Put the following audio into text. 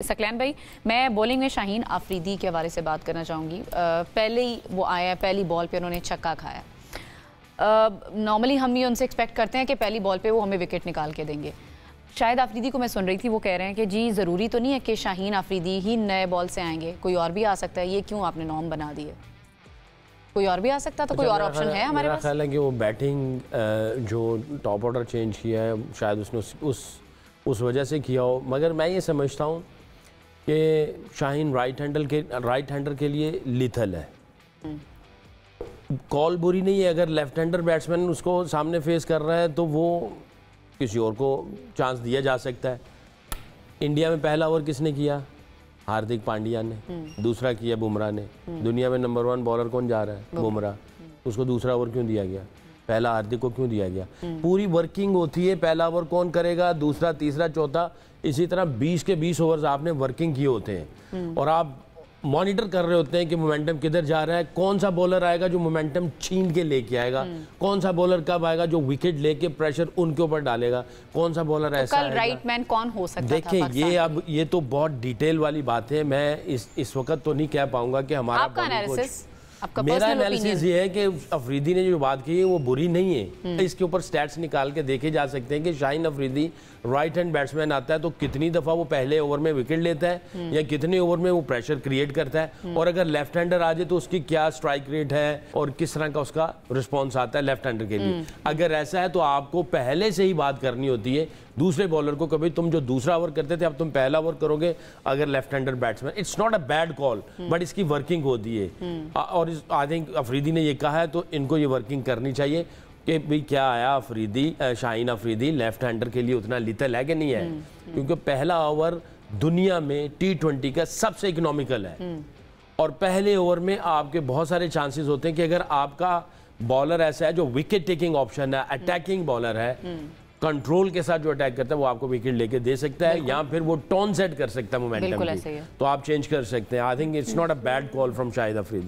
सकलैन भाई, मैं बॉलिंग में शाहीन आफरीदी के हवाले से बात करना चाहूँगी। पहले ही वो आया, पहली बॉल पे उन्होंने छक्का खाया। नॉर्मली हम ये उनसे एक्सपेक्ट करते हैं कि पहली बॉल पे वो हमें विकेट निकाल के देंगे। शायद आफरीदी को मैं सुन रही थी, वो कह रहे हैं कि जी ज़रूरी तो नहीं है कि शाहीन आफरीदी ही नए बॉल से आएंगे, कोई और भी आ सकता है। ये क्यों आपने नॉर्म बना दिए? कोई और भी आ सकता था, कोई और ऑप्शन है हमारे पास? ख्याल है कि वो बैटिंग जो टॉप ऑर्डर चेंज किया है शायद उसने उस वजह से किया हो, मगर मैं ये समझता हूँ कि शाहीन राइट हैंडर के लिए लिथल है। कॉल बुरी नहीं है, अगर लेफ्ट हैंडर बैट्समैन उसको सामने फेस कर रहा है तो वो किसी और को चांस दिया जा सकता है। इंडिया में पहला ओवर किसने किया? हार्दिक पांड्या ने। दूसरा किया बुमराह ने। दुनिया में नंबर 1 बॉलर कौन जा रहा है? बुमराह। उसको दूसरा ओवर क्यों दिया गया? पहला हार्दिक को क्यों दिया गया? पूरी वर्किंग होती है, पहला ओवर कौन करेगा, दूसरा, तीसरा, चौथा, इसी तरह 20 के 20 ओवर्स आपने वर्किंग किए होते हैं और आप मॉनिटर कर रहे होते हैं कि मोमेंटम किधर जा रहा है, कौन सा बॉलर आएगा जो मोमेंटम छीन के लेके आएगा, कौन सा बॉलर कब आएगा जो विकेट लेके प्रेशर उनके ऊपर डालेगा, कौन सा बॉलर तो ऐसा कल राइट मैन कौन हो सकता था? देखिए ये तो बहुत डिटेल वाली बात है, मैं इस वक्त तो नहीं कह पाऊंगा कि हमारा मेरा एनालिसिस ये है कि अफरीदी ने जो बात की है वो बुरी नहीं है। इसके ऊपर स्टैट्स निकाल के देखे जा सकते हैं कि Shaheen Afridi right hand batsman आता है तो कितनी दफ़ा वो पहले ओवर में विकेट लेता है या कितने ओवर में वो प्रेशर क्रिएट करता है, और अगर लेफ्ट हैंडर आ जाए तो उसकी क्या स्ट्राइक रेट है और किस तरह का उसका रिस्पॉन्स आता है लेफ्ट हैंडर के लिए। अगर ऐसा है तो आपको पहले से ही बात करनी होती है दूसरे बॉलर को, कभी तुम जो दूसरा ओवर करते थे अब तुम पहला ओवर करोगे अगर left hander batsman. It's not a bad call, but इसकी वर्किंग होती है और आई थिंक अफरीदी ने ये कहा है तो इनको ये वर्किंग करनी चाहिए कि भाई क्या आया शाहीन अफरीदी लेफ्ट हैंडर के लिए उतना लिथल है कि नहीं है, क्योंकि पहला ओवर दुनिया में T20 का सबसे इकोनॉमिकल है और पहले ओवर में आपके बहुत सारे चांसेस होते हैं कि अगर आपका बॉलर ऐसा है जो विकेट टेकिंग ऑप्शन है, अटैकिंग बॉलर है, कंट्रोल के साथ जो अटैक करता है वो आपको विकेट लेके दे सकता है या फिर वो टोन सेट कर सकता है मोमेंटम की, तो आप चेंज कर सकते हैं। I think it's not a bad call from Shahid Afridi.